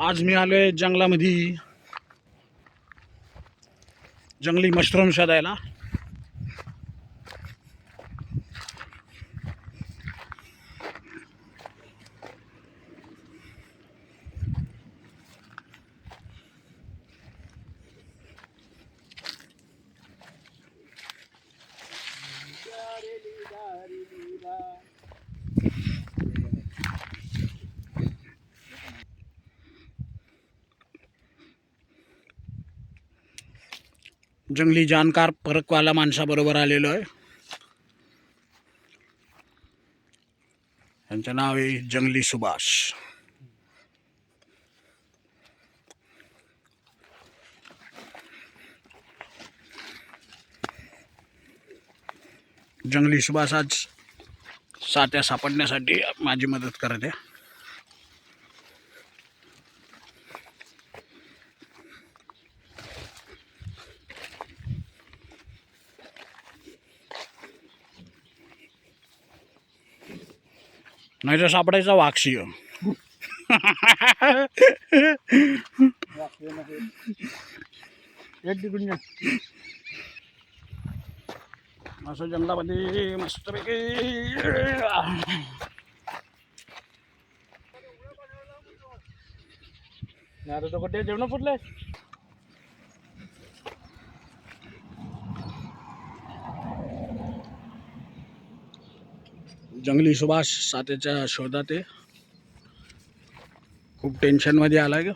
आज मी आलोय जंगलामध्ये जंगली मशरूम शोधायला. जंगली जाणकार परकवाला माणसाबरोबर आलेलो आहे. यांचं नाव आहे जंगली सुभाष. जंगली सुभाष आज सात्या सापडण्यासाठी माझी मदत करत आहे. नाही तर सापडायचा वाक्षी. असं जंगलामध्ये मस्तपैकी आता तो कुठे जेवण फुटलंय. जंगली सुभाष सात्याच्या शोधात आहे. खूप टेन्शन मध्ये आलाय ग.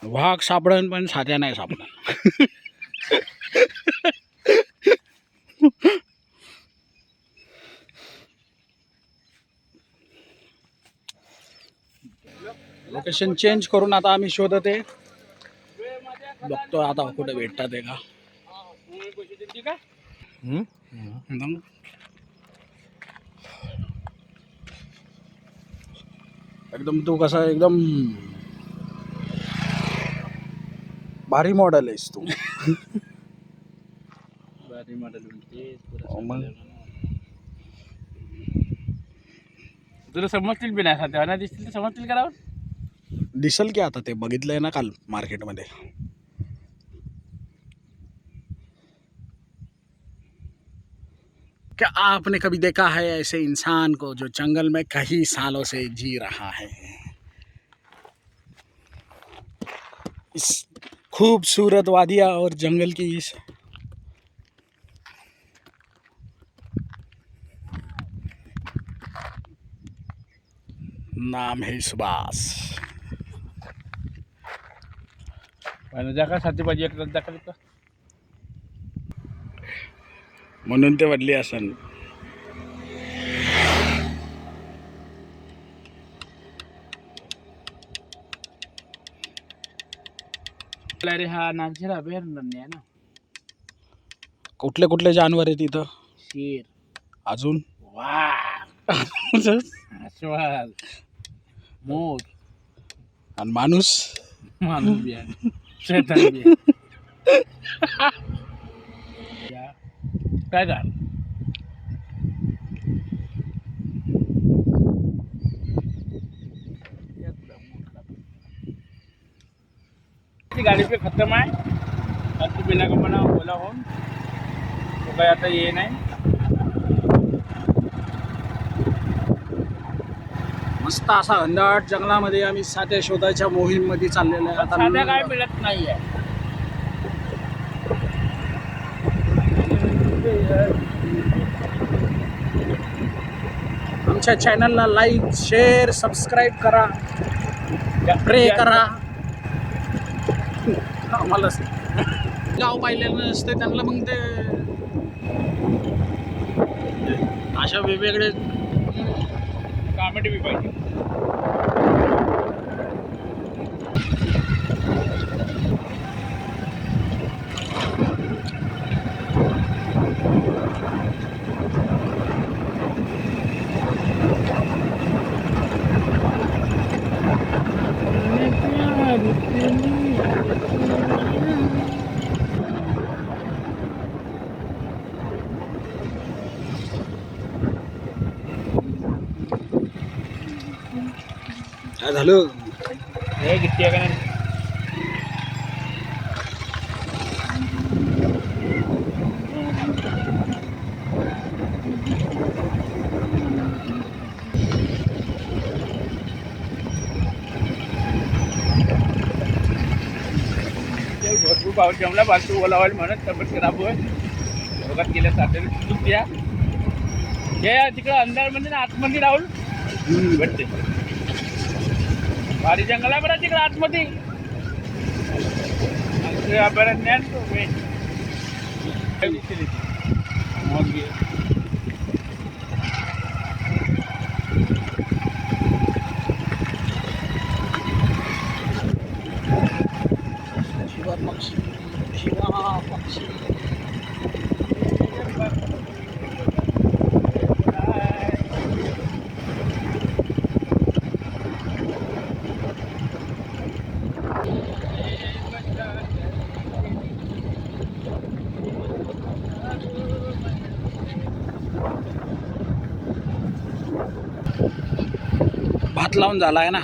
वाघ सापडन पण सात्या नाही सापडन. लोकेशन चेंज करून आता आम्ही शोधत आहे. बघतो आता कुठे भेटतात आहे का. एकदम तू कसा एकदम भारी मॉडेल आहेस तू. भारी मॉडेल तुला समजतील बी नाही तेव्हा दिसतील समजतील करावं. दिसल की आता ते बघितलंय ना काल मार्केटमध्ये. क्या आपने कभी देखा है ऐसे इंसान को जो जंगल में कई सालों से जी रहा है. इस खूबसूरत वादिया और जंगल की इस नाम है सुभाष. जाका साथी पाहिजे एक दाखल का म्हणून ते वाढली असन. अरे हा नागझिरा बेर आहे ना. कुठले कुठले जानवर आहेत इथं. शेर अजून वाघ श्वास मोर आणि माणूस. माणूस बी आहे शैतान बी आहे. काय झालं गाडी पे खतम आहे. आता बिना कंपना ओला होऊन तो काय आता ये नाही. मस्त असा घनदाट जंगलामध्ये आम्ही सात्या शोधायच्या मोहीम मध्ये चाललेलो आहे. साध्या काय मिळत नाही आहे. आमच्या चॅनलला लाईक शेअर सबस्क्राईब करा. प्रे करा. आम्हाला गाव पाहिलेलं नसतं त्यांना मग ते अशा वेगवेगळे कॉमेडी बी पाहिजे. काय झालं? हे गिट्टी आहे का नाही भरपूर पाऊस जमला बाजू ओलावायला म्हणत तब्येत खराब होय रोगात गेल्या साठे चुकल्या हे तिकडं अंधारमध्ये ना आतमध्ये राहुल भेटते भारी जंगल आहे बरं तिकडं आतमध्ये बरं ज्ञान तो मग शिवा पक्षी, शिवा पक्षी. भात लावून झाला आहे ना.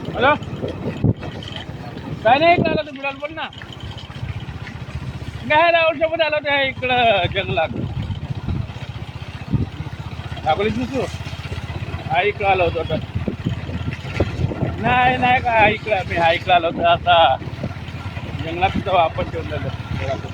हॅलो काय नाही आला तू बिलाल बोल ना काय राहुलसोबत आलो त्या इकडं जंगलात दाखवलीच ना तू हा इकडं आलो होतो आता नाही का इकडं मी हा इकडं आलो होतो आता जंगलात सुद्धा वापस ठेवून झालं